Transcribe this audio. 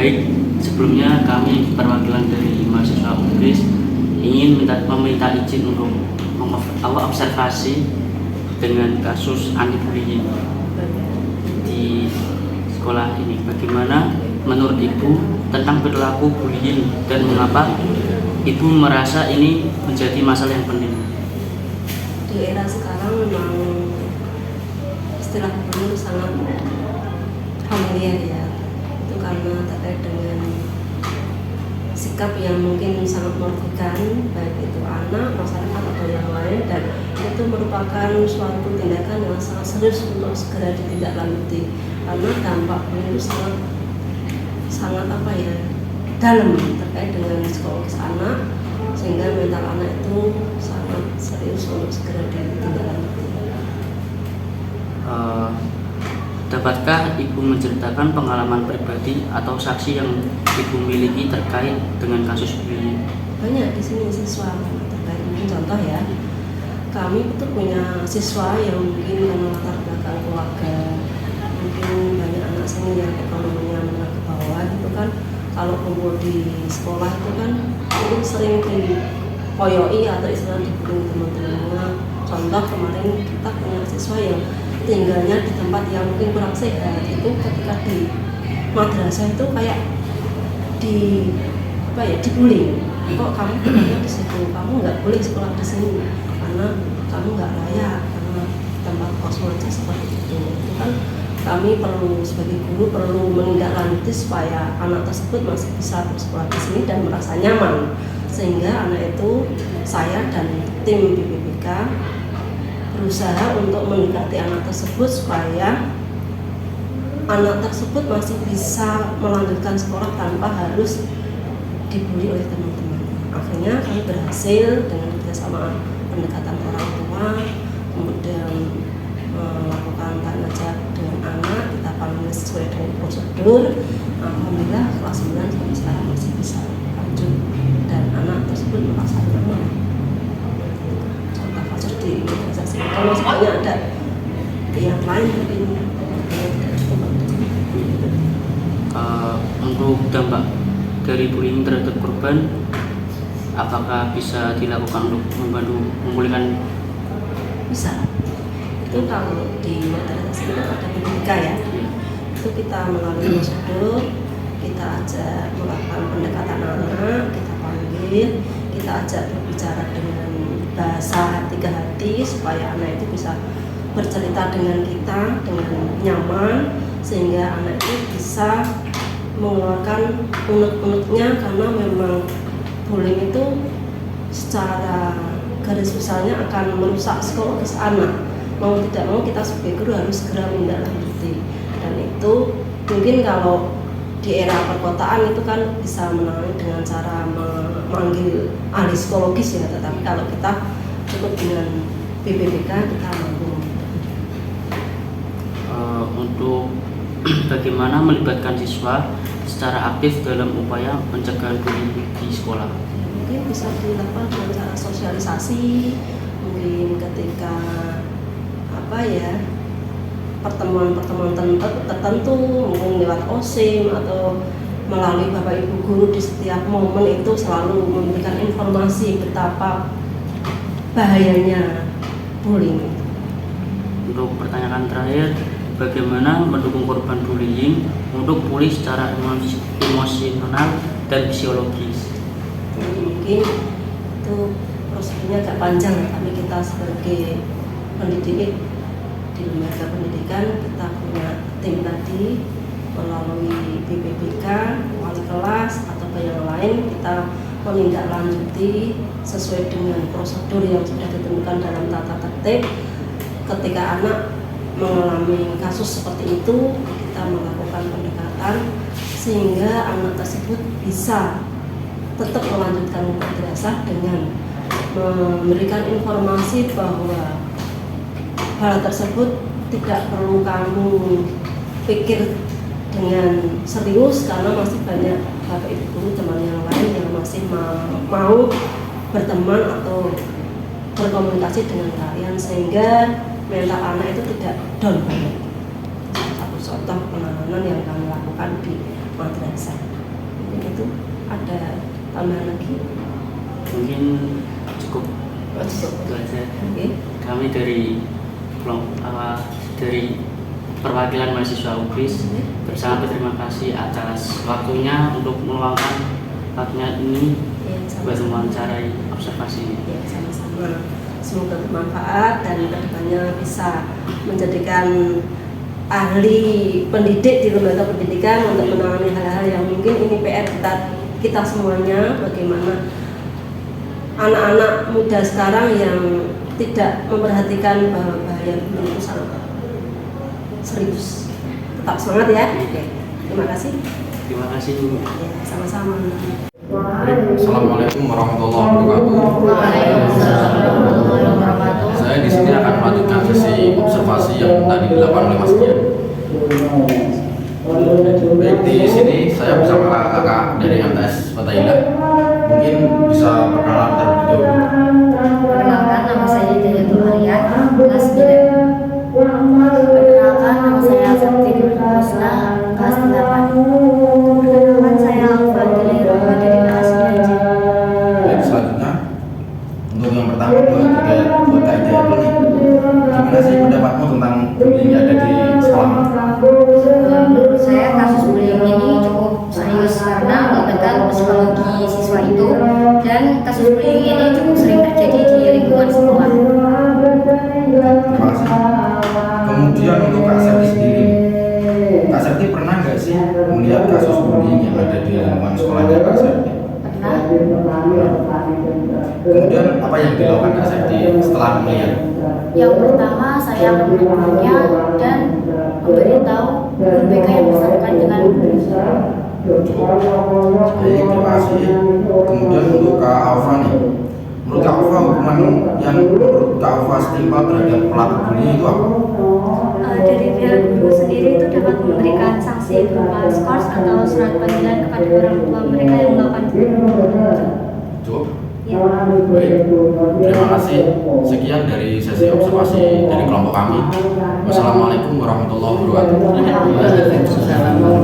baik, sebelumnya kami perwakilan dari mahasiswa UGRIS ingin meminta izin untuk observasi dengan kasus anti-bullying di sekolah ini. Bagaimana menurut Ibu tentang perilaku bullying dan mengapa Ibu merasa ini menjadi masalah yang penting? Di era sekarang memang istilah bullying sangat familiar ya, itu karena terkait dengan sikap yang mungkin sangat merugikan baik itu anak, masyarakat atau yang lain, dan itu merupakan suatu tindakan yang sangat serius untuk segera ditindaklanjuti karena dampak bullying itu sangat dalam terkait dengan psikologis anak, sehingga mental anak itu sangat serius untuk segera ditindaklanjuti. Dapatkah Ibu menceritakan pengalaman pribadi atau saksi yang Ibu miliki terkait dengan kasus bullying? Banyak di sini siswa terkait, mungkin contoh ya, kami itu punya siswa yang mungkin karena latar belakang keluarga, mungkin banyak anak sini yang ekonominya menengah ke bawah itu kan, kalau kumpul di sekolah itu kan mungkin sering dipoyoi atau istilah dibullying teman-temannya. Contoh kemarin kita punya siswa yang tinggalnya di tempat yang mungkin kurang sehat, itu ketika di madrasah itu kayak dibully. Kok kamu tinggalnya di situ, kamu nggak boleh sekolah di sini karena kamu nggak layak, karena tempat kosong aja seperti itu. Itu kan kami perlu sebagai guru perlu menindaklanjuti supaya anak tersebut masih bisa bersekolah di sini dan merasa nyaman, sehingga anak itu, saya dan tim BPPK berusaha untuk mendekati anak tersebut supaya anak tersebut masih bisa melanjutkan sekolah tanpa harus dibully oleh teman-teman. Akhirnya kami berhasil dengan kerjasama pendekatan orang tua, kemudian melakukan tanya jawab dengan anak, kita panggil sesuai dengan prosedur. Alhamdulillah kelas 9 sampai sekarang masih bisa lanjut dan anak tersebut merasa nyaman. Contoh kasus di organisasi kalau masih banyak ada yang lain mungkin. Untuk dampak dari bullying terhadap korban, apakah bisa dilakukan untuk membantu memulihkan? Bisa. Itu kalau di madrasah itu ada BPK ya, itu kita melalui prosedur, kita ajak melakukan pendekatan anak, kita panggil, kita ajak berbicara dengan bahasa hati ke hati supaya anak itu bisa bercerita dengan kita dengan nyaman, sehingga anak itu bisa mengeluarkan unek-uneknya, karena memang bullying itu secara garis besarnya akan merusak psikologis anak. Mau tidak mau kita sebagai guru harus segera menindaklanjuti, dan itu mungkin kalau di era perkotaan itu kan bisa menangani dengan cara memanggil ahli psikologis ya, tetapi kalau kita cukup dengan BPPK kita mampu. Untuk bagaimana melibatkan siswa secara aktif dalam upaya pencegahan bullying di sekolah? Mungkin bisa dilakukan dengan cara sosialisasi, mungkin ketika pertemuan-pertemuan tertentu, mungkin lewat OSIM atau melalui Bapak Ibu guru di setiap momen itu selalu memberikan informasi betapa bahayanya bullying. Untuk pertanyaan terakhir, bagaimana mendukung korban bullying untuk pulih secara emosional dan fisiologis? Mungkin itu prosedurnya agak panjang, tapi kita sebagai pendidik di lembaga pendidikan kita punya tim tadi, melalui BPPK, wali kelas atau yang lain kita menindaklanjuti sesuai dengan prosedur yang sudah ditentukan dalam tata tertib. Ketika anak mengalami kasus seperti itu, kita melakukan pendekatan sehingga anak tersebut bisa tetap melanjutkan madrasah dengan memberikan informasi bahwa hal tersebut tidak perlu kamu pikir dengan serius, karena masih banyak Bapak Ibu guru teman yang lain yang masih mau berteman atau berkomunikasi dengan kalian, sehingga mental anak itu tidak down banget. Satu contoh penanganan yang kami lakukan di madrasah. itu ada tambahan lagi? Mungkin cukup Cukup. itu aja. Oke. Kami dari perwakilan mahasiswa UPIS sangat berterima kasih atas waktunya untuk meluangkan waktunya ini Ya, buat sama-sama. mewawancarai observasi ini. Ya, sama-sama. Semoga bermanfaat dan kedepannya bisa menjadikan ahli pendidik di lembaga pendidikan untuk menangani hal-hal yang mungkin ini PR kita semuanya, bagaimana anak-anak muda sekarang yang tidak memperhatikan bahaya bullying itu sangat serius. Tetap semangat ya. Oke. Terima kasih. Terima kasih. Ya, sama-sama. Assalamualaikum warahmatullahi wabarakatuh. Waalaikumsalam warahmatullahi wabarakatuh. Saya di sini akan melanjutkan sesi observasi yang tadi dilakukan oleh Mas Dian. Baik, di sini saya bersama kakak dari MTS Fatailah. Mungkin bisa perkenalan terlebih dahulu. Perkenalkan, nama saya Hidayatul Arya, kelas 9. Perkenalkan, nama saya Sakti Husna, kelas 8. Perkenalkan, saya Al-Fadli Rahma dari kelas 9. Baik, selanjutnya untuk yang pertama buat Kak Hidayatul nih. Gimana sih pendapatmu tentang bullying yang ada di sekolah? Menurut saya kasus bullying ini cukup serius karena melibatkan psikologi siswa itu, dan kasus bullying ini cukup sering terjadi di lingkungan sekolah. Terima kasih. Kemudian untuk Kak Septi sendiri, Kak Septi pernah nggak sih melihat kasus bullying yang ada di lingkungan sekolahnya Kak Septi? Pernah? Kemudian apa yang dilakukan Kak Septi setelah melihat? Yang pertama, saya akan menemukannya dan memberitahu guru BK yang bersangkutan dengan Baik, terima kasih. Kemudian untuk Kak Alfa nih, menurut Kak Alfa hukuman yang menurut Kak Alfa setimpal terhadap pelaku bullying itu apa? dari pihak guru sendiri itu dapat memberikan sanksi berupa skors atau surat panggilan kepada orang tua mereka yang melakukan bullying. Cukup? Ya. Baik, terima kasih. Sekian dari sesi observasi dari kelompok kami. Wassalamualaikum warahmatullahi wabarakatuh. Waalaikumsalam.